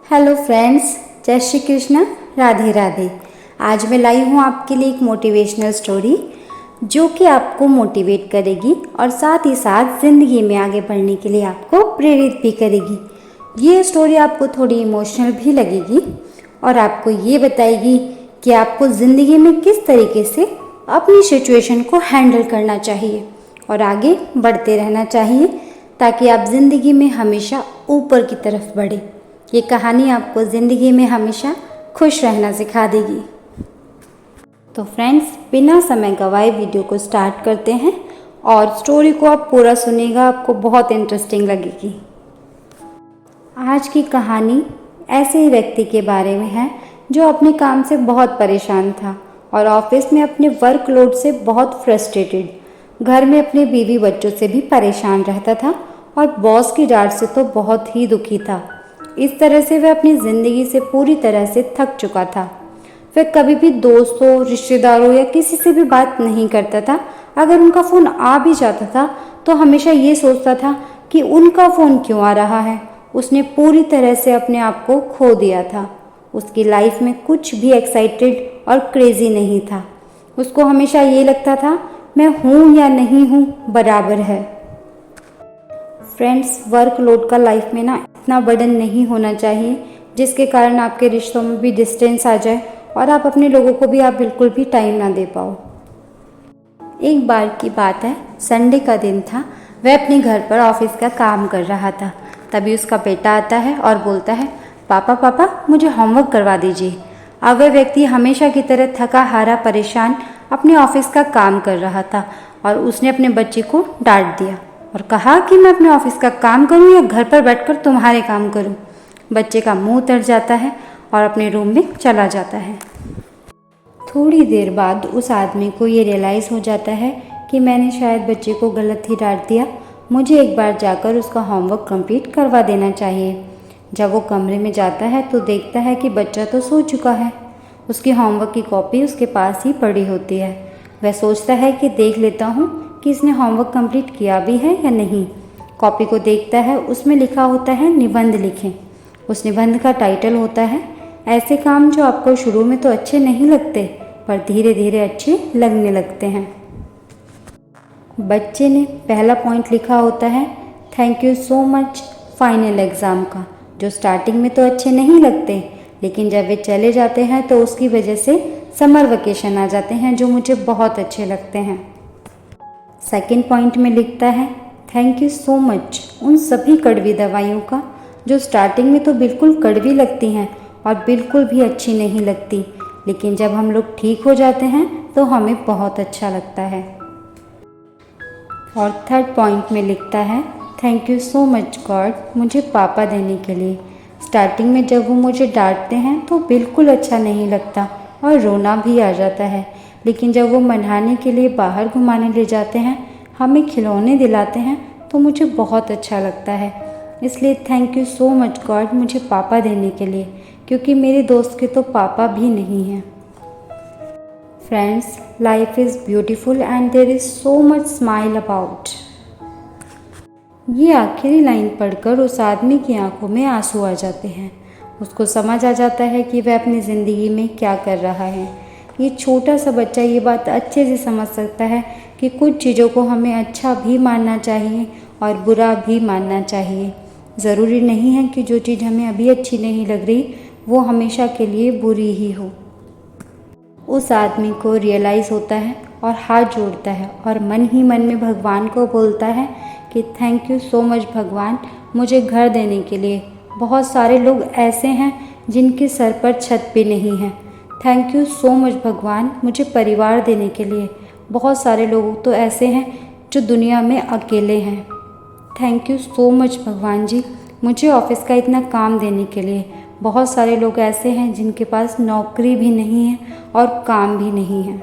Hello friends, जय श्री कृष्ण, राधे राधे। आज मैं लाई हूँ आपके लिए एक मोटिवेशनल स्टोरी जो कि आपको मोटिवेट करेगी और साथ ही साथ ज़िंदगी में आगे बढ़ने के लिए आपको प्रेरित भी करेगी। ये स्टोरी आपको थोड़ी इमोशनल भी लगेगी और आपको ये बताएगी कि आपको ज़िंदगी में किस तरीके से अपनी सिचुएशन को हैंडल करना चाहिए और आगे बढ़ते रहना चाहिए ताकि आप ज़िंदगी में हमेशा ऊपर की तरफ बढ़े। ये कहानी आपको ज़िंदगी में हमेशा खुश रहना सिखा देगी। तो फ्रेंड्स, बिना समय गवाए वीडियो को स्टार्ट करते हैं और स्टोरी को आप पूरा सुनिएगा, आपको बहुत इंटरेस्टिंग लगेगी। आज की कहानी ऐसे ही व्यक्ति के बारे में है जो अपने काम से बहुत परेशान था और ऑफिस में अपने वर्कलोड से बहुत फ्रस्ट्रेटेड, घर में अपने बीवी बच्चों से भी परेशान रहता था और बॉस की डांट से तो बहुत ही दुखी था। इस तरह से वह अपनी ज़िंदगी से पूरी तरह से थक चुका था। वह कभी भी दोस्तों, रिश्तेदारों या किसी से भी बात नहीं करता था। अगर उनका फ़ोन आ भी जाता था तो हमेशा ये सोचता था कि उनका फ़ोन क्यों आ रहा है। उसने पूरी तरह से अपने आप को खो दिया था। उसकी लाइफ में कुछ भी एक्साइटेड और क्रेज़ी नहीं था। उसको हमेशा ये लगता था मैं हूँ या नहीं हूँ बराबर है। फ्रेंड्स, वर्कलोड का लाइफ में ना इतना बर्डन नहीं होना चाहिए जिसके कारण आपके रिश्तों में भी डिस्टेंस आ जाए और आप अपने लोगों को भी आप बिल्कुल भी टाइम ना दे पाओ। एक बार की बात है, संडे का दिन था। वह अपने घर पर ऑफिस का काम कर रहा था। तभी उसका बेटा आता है और बोलता है, पापा पापा मुझे होमवर्क करवा दीजिए। अब वह व्यक्ति हमेशा की तरह थका हारा परेशान अपने ऑफिस का काम कर रहा था और उसने अपने बच्चे को डांट दिया और कहा कि मैं अपने ऑफिस का काम करूं या घर पर बैठकर तुम्हारे काम करूं। बच्चे का मुंह तर जाता है और अपने रूम में चला जाता है। थोड़ी देर बाद उस आदमी को ये रियलाइज़ हो जाता है कि मैंने शायद बच्चे को गलत ही डांट दिया। मुझे एक बार जाकर उसका होमवर्क कंप्लीट करवा देना चाहिए। जब वो कमरे में जाता है तो देखता है कि बच्चा तो सो चुका है। उसकी होमवर्क की कॉपी उसके पास ही पड़ी होती है। वह सोचता है कि देख लेता हूँ कि इसने होमवर्क कंप्लीट किया भी है या नहीं। कॉपी को देखता है, उसमें लिखा होता है निबंध लिखें। उस निबंध का टाइटल होता है ऐसे काम जो आपको शुरू में तो अच्छे नहीं लगते पर धीरे धीरे अच्छे लगने लगते हैं। बच्चे ने पहला पॉइंट लिखा होता है thank you so much final exam का, जो स्टार्टिंग में तो अच्छे नहीं लगते लेकिन जब वे चले जाते हैं तो उसकी वजह से समर वेकेशन आ जाते हैं जो मुझे बहुत अच्छे लगते हैं। सेकंड पॉइंट में लिखता है थैंक यू सो मच उन सभी कड़वी दवाइयों का जो स्टार्टिंग में तो बिल्कुल कड़वी लगती हैं और बिल्कुल भी अच्छी नहीं लगती, लेकिन जब हम लोग ठीक हो जाते हैं तो हमें बहुत अच्छा लगता है। और थर्ड पॉइंट में लिखता है thank you so much God मुझे पापा देने के लिए। स्टार्टिंग में जब वो मुझे डांटते हैं तो बिल्कुल अच्छा नहीं लगता और रोना भी आ जाता है, लेकिन जब वो मनाने के लिए बाहर घुमाने ले जाते हैं, हमें खिलौने दिलाते हैं तो मुझे बहुत अच्छा लगता है। इसलिए thank you so much God मुझे पापा देने के लिए, क्योंकि मेरे दोस्त के तो पापा भी नहीं हैं। Friends, life is beautiful and there is so much smile about. ये आखिरी लाइन पढ़कर उस आदमी की आंखों में आंसू आ जाते हैं। उसको समझ आ जाता है कि वह अपनी ज़िंदगी में क्या कर रहा है। ये छोटा सा बच्चा ये बात अच्छे से समझ सकता है कि कुछ चीज़ों को हमें अच्छा भी मानना चाहिए और बुरा भी मानना चाहिए। ज़रूरी नहीं है कि जो चीज़ हमें अभी अच्छी नहीं लग रही वो हमेशा के लिए बुरी ही हो। उस आदमी को रियलाइज़ होता है और हाथ जोड़ता है और मन ही मन में भगवान को बोलता है कि थैंक यू सो मच भगवान मुझे घर देने के लिए। बहुत सारे लोग ऐसे हैं जिनके सर पर छत भी नहीं है। थैंक यू सो मच भगवान मुझे परिवार देने के लिए। बहुत सारे लोग तो ऐसे हैं जो दुनिया में अकेले हैं। थैंक यू सो मच भगवान जी मुझे ऑफिस का इतना काम देने के लिए। बहुत सारे लोग ऐसे हैं जिनके पास नौकरी भी नहीं है और काम भी नहीं है।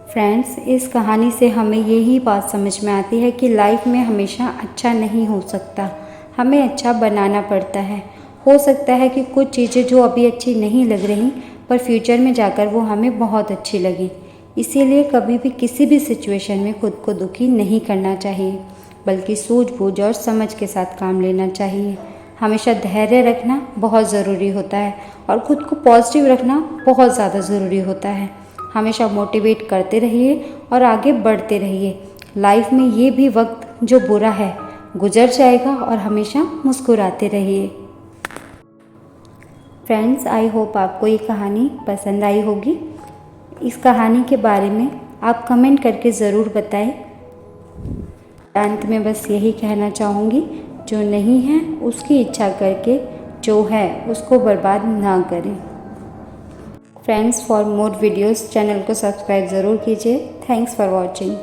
फ्रेंड्स, इस कहानी से हमें यही बात समझ में आती है कि लाइफ में हमेशा अच्छा नहीं हो सकता, हमें अच्छा बनाना पड़ता है। हो सकता है कि कुछ चीज़ें जो अभी अच्छी नहीं लग रही पर फ्यूचर में जाकर वो हमें बहुत अच्छी लगी। इसीलिए कभी भी किसी भी सिचुएशन में खुद को दुखी नहीं करना चाहिए, बल्कि सूझबूझ और समझ के साथ काम लेना चाहिए। हमेशा धैर्य रखना बहुत ज़रूरी होता है और ख़ुद को पॉजिटिव रखना बहुत ज़्यादा ज़रूरी होता है। हमेशा मोटिवेट करते रहिए और आगे बढ़ते रहिए। लाइफ में ये भी वक्त जो बुरा है गुजर जाएगा और हमेशा मुस्कुराते रहिए। फ्रेंड्स, आई होप आपको ये कहानी पसंद आई होगी। इस कहानी के बारे में आप कमेंट करके ज़रूर बताएं। अंत में बस यही कहना चाहूँगी, जो नहीं है उसकी इच्छा करके जो है उसको बर्बाद ना करें। Friends, for more videos channel को सब्सक्राइब ज़रूर कीजिए। Thanks for watching.